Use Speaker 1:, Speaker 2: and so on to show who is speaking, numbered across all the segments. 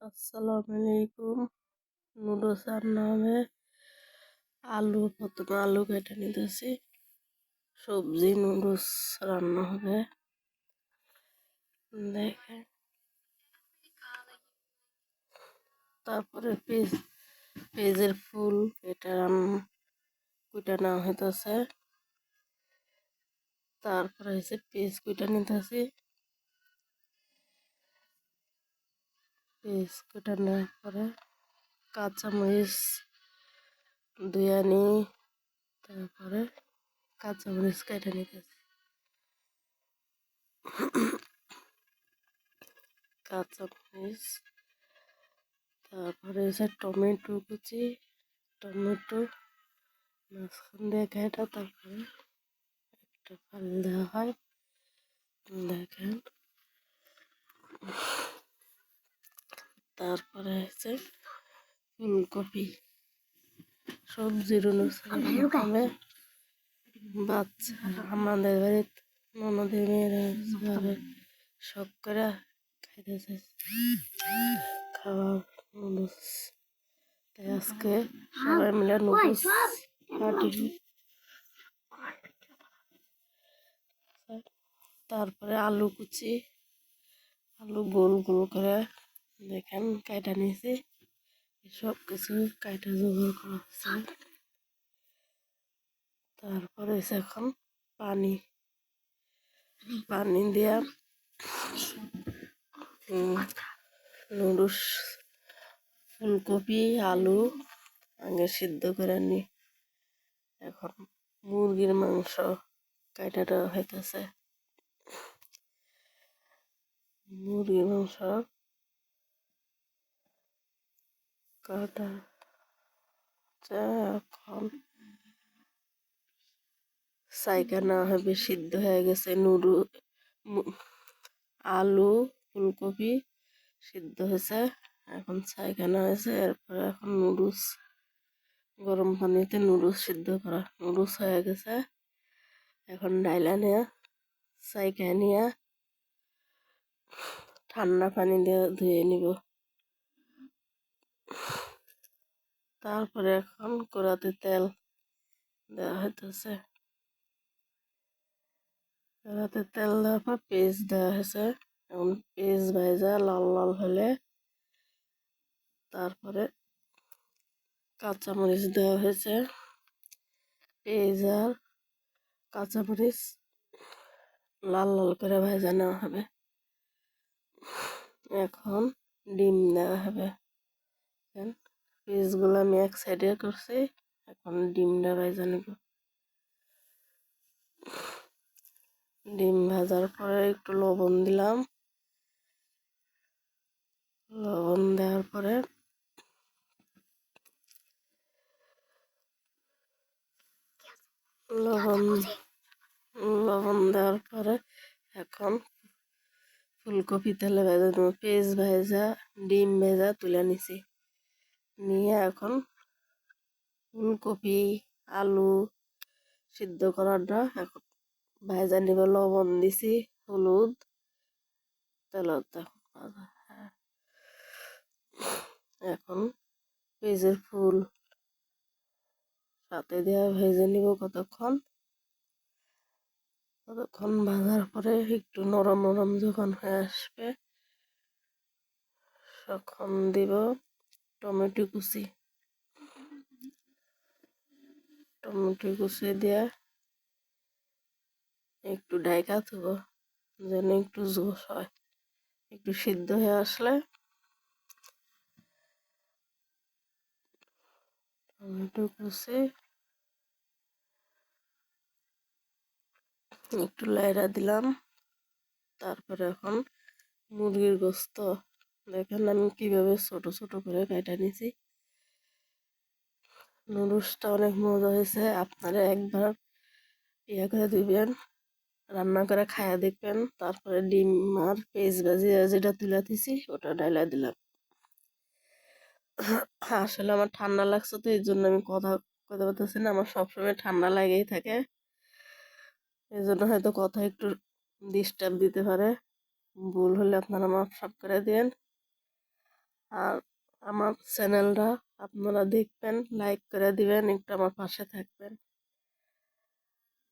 Speaker 1: আসসালামু আলাইকুম। নুডলস রান্না হবে। প্রথমে আলু কেটে নিতেছি। সবজি নুডলস রান্না হবে। দেখে তারপরে পেঁয়াজের ফুল এটা কুইটা নেওয়া হইতেছে। তারপরে হচ্ছে পেঁয়াজ কুইটা নিতেছি। পেঁয়াজ কুইটা নেওয়ার পরে কাঁচামরিচ ধুয়ে আনি। তারপরে কাঁচামরিচ কেটে নিতেছি। কাঁচামরিচ, তারপরে হচ্ছে টমেটো কুচি, টমেটো মাঝখান দিয়ে কেটে তারপরে একটা ফাল দেওয়া হয়। দেখেন, তারপরে হচ্ছে ফুলকপি সবজির অনুসারে হবে। বাচ্চা আমাদের বাড়িতে ননদের মেয়েরা ভাবে শখ করে খাইতেছে খাবার নুডলস। তাই আজকে সবাই মিলে নুডলস পার্টি। তারপরে আলু কুচি, আলু গোল গোল করে দেখেন কাইটা নিয়েছি। সব কিছু কাইটা জোগাড় করা হচ্ছে। তারপরে এখন পানি পানি দিয়া নুডলস ফুলকপি আলু আগে সিদ্ধ করে নি। এখন মুরগির মাংস কাইটাটা হইতেছে। মুরগির মাংস কাটা এখন সাইকা না হবে, সিদ্ধ হয়ে গেছে। আলু ফুলকপি সিদ্ধ হয়েছে, এখন ছাইখানা হয়েছে। এরপরে এখন নুডলস গরম পানিতে নুডলস সিদ্ধ করা নুডলস হয়ে গেছে। এখন ডাইলা নিয়ে ছাইকা নিয়ে ঠান্ডা পানি দিয়ে ধুয়ে নিব। তারপরে এখন কড়াতে তেল দেওয়া হইতেছে। কড়াতে তেল দেওয়ার পর পেঁয়াজ দেওয়া হয়েছে। এখন পেঁয়াজ ভাজা লাল লাল হলে তারপরে কাঁচামরিচ দেওয়া হয়েছে। পেঁয়াজ আর কাঁচামরিচ লাল লাল করে ভাজা নেওয়া হবে। এখন ডিম দেওয়া হবে। পিসগুলো আমি এক সাইডে করছি, এখন ডিমটা ভাজা নেব। ডিম ভাজার পরে একটু লবণ দিলাম। লবণ দেওয়ার পরে লবণ দেওয়ার পরে এখন ফুলকপি তেলে ভেজে নেব। পেঁয়াজ ভাজা ডিম ভেজা তুলে নিছি। নিয়ে এখন ফুলকপি আলু সিদ্ধ করাটা এখন ভাজা নিব। লবণ দিছি, হলুদ, তেলত এখন পেঁয়াজের ফুল সাথে দেওয়া ভেজে নিব। কতক্ষণ ভাজার পরে একটু নরম নরম যখন হয়ে আসবে তখন দিব টমেটো কুচি। টমেটো কুচি দিয়ে একটু ঢাকা থব যেন একটু জোস হয়। একটু সিদ্ধ হয়ে আসলে টমেটো কুচি একটু লাইড়া দিলাম। তারপরে এখন মুরগির গোস্ত দেখেন আমি কিভাবে ছোট ছোট করে কেটে নিয়েছি। নুডলসটা অনেক মজা হয়েছে। আপনারা একবার ইয়ে করে দিবেন, রান্না করে খাইয়া দেখবেন। তারপরে ডিম আর পেঁয়াজ ভাজিয়ে যেটা তুলে দিছি ওটা ডাইলা দিলাম। আসলে আমার ঠান্ডা লাগছে, তো এই জন্য আমি কথা কথা বলতেছি না। আমার সবসময় ঠান্ডা লাগেই থাকে, এই জন্য হয়তো কথা একটু ডিস্টার্ব দিতে পারে। ভুল হলে আপনারা মাফ সাফ করে দিন। আর আমার চ্যানেলটা আপনারা দেখবেন, লাইক করে দিবেন, একটু আমার পাশে থাকবেন।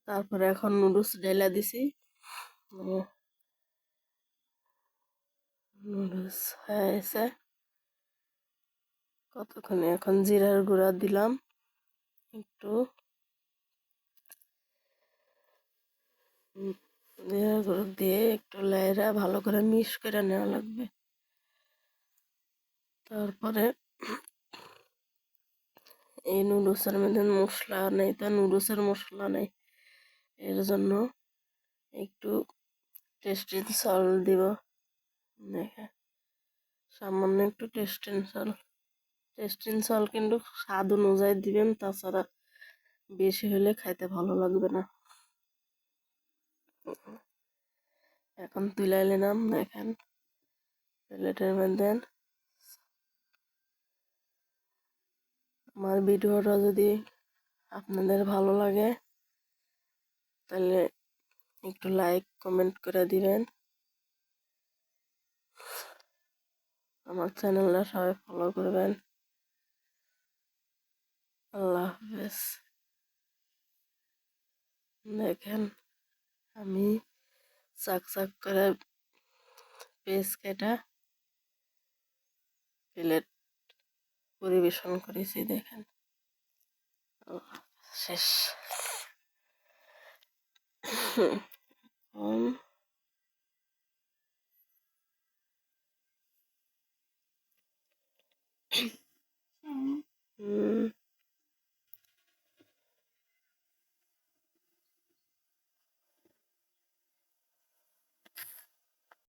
Speaker 1: তারপরে এখন নুডলস ঢেলে দিছি। নুডলস হয়েছে কতক্ষণে, এখন জিরার গুঁড়া দিলাম একটু, জিরার গুঁড়ো দিয়ে একটু লাইরা ভালো করে মিক্স করে নেওয়া লাগবে। তারপরে এই নুডলসের মধ্যে মশলা নেই, তো নুডলসের মশলা নেই, এর জন্য একটু টেস্টিং সল্ট দিব। দেখে সামান্য একটু টেস্টিং সল্ট কিন্তু স্বাদ অনুযায়ী দিবেন, তাছাড়া বেশি হলে খাইতে ভালো লাগবে না। এখন তুলে নিলাম, দেখেন প্লেটের মধ্যে। আমার ভিডিওটা যদি আপনাদের ভালো লাগে তাহলে একটু লাইক কমেন্ট করে দিবেন। আমার চ্যানেলটা সবাই ফলো করবেন। আল্লাহ হাফেজ। দেখেন আমি চাক চাক করে পেঁয়াজ কেটে প্লেট পরিবেশন করেছি, দেখেন। শেষ।